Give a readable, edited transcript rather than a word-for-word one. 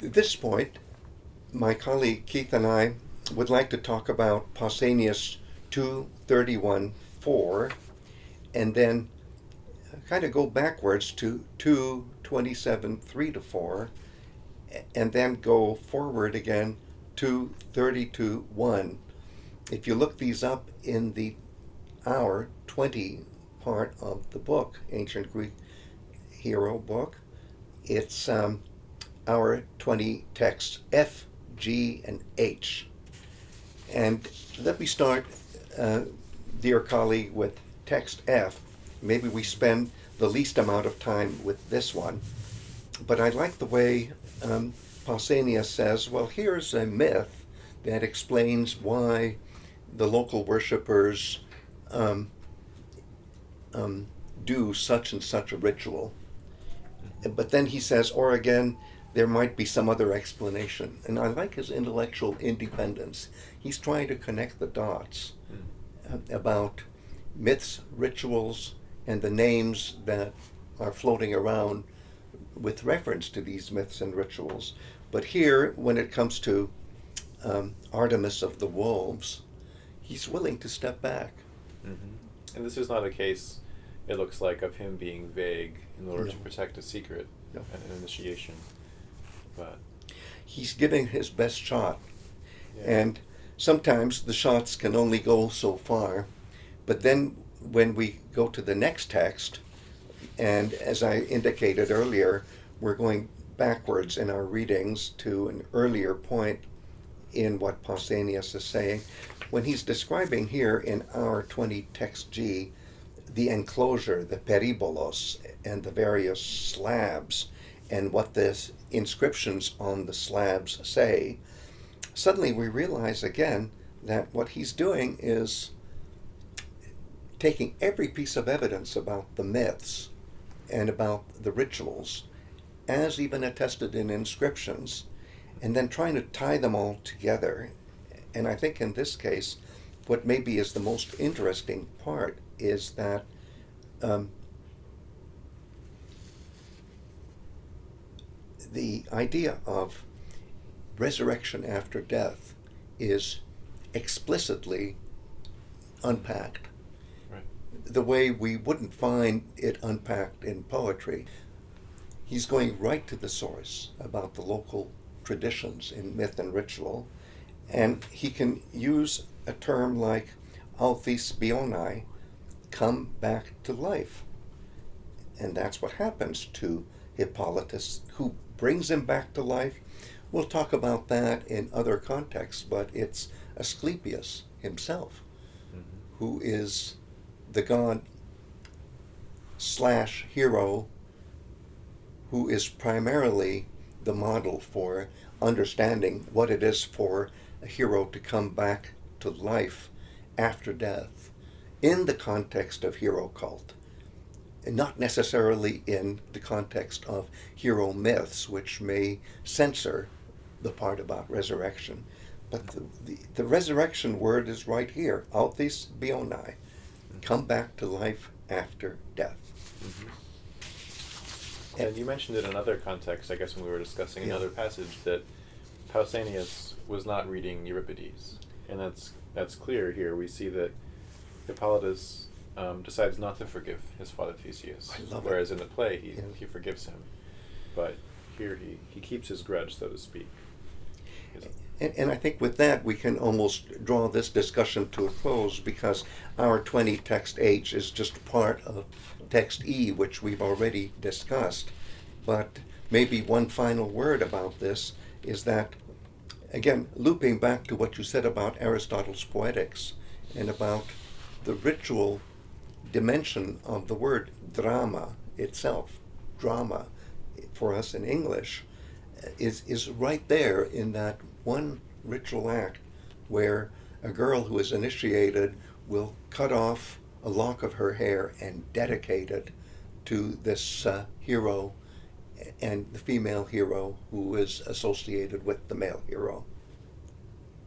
At this point, my colleague Keith and I would like to talk about Pausanias 2:31-4, and then kind of go backwards to 2:27-3-4, and then go forward again to 32:1. If you look these up in the hour 20 part of the book, Ancient Greek Hero book, it's hour 20 texts F, G, and H. And let me start, dear colleague, with text F. Maybe we spend the least amount of time with this one. But I like the way Pausanias says, well, here's a myth that explains why the local worshippers do such and such a ritual. But then he says, or again, there might be some other explanation. And I like his intellectual independence. He's trying to connect the dots about myths, rituals, and the names that are floating around with reference to these myths and rituals. But here, when it comes to Artemis of the wolves, he's willing to step back. And this is not a case, it looks like, of him being vague in order to protect a secret and an initiation. But he's giving his best shot. And sometimes the shots can only go so far. But then when we go to the next text, and as I indicated earlier, we're going backwards in our readings to an earlier point in what Pausanias is saying. When he's describing here in our 20 text G, the enclosure, the peribolos, and the various slabs, and what the inscriptions on the slabs say, suddenly we realize again that what he's doing is taking every piece of evidence about the myths and about the rituals, as even attested in inscriptions, and then trying to tie them all together. And I think in this case, what maybe is the most interesting part is that the idea of resurrection after death is explicitly unpacked. Right. The way we wouldn't find it unpacked in poetry. He's going right to the source about the local traditions in myth and ritual, and he can use a term like Authis biōnai, come back to life. And that's what happens to Hippolytus, who brings him back to life. We'll talk about that in other contexts, but it's Asklepios himself, who is the god / hero, who is primarily the model for understanding what it is for a hero to come back to life after death in the context of hero cult, and not necessarily in the context of hero myths, which may censor the part about resurrection. But the resurrection word is right here, Authis biōnai, come back to life after death. And you mentioned in another context, I guess when we were discussing another passage, that Pausanias was not reading Euripides. And that's clear here. We see that Hippolytus decides not to forgive his father Theseus, whereas in the play he forgives him. But here he keeps his grudge, so to speak. And I think with that we can almost draw this discussion to a close, because our 20 text H is just part of text E, which we've already discussed. But maybe one final word about this is that, again, looping back to what you said about Aristotle's Poetics and about the ritual dimension of the word drama itself, drama for us in English, is right there in that one ritual act where a girl who is initiated will cut off a lock of her hair and dedicate it to this hero and the female hero who is associated with the male hero.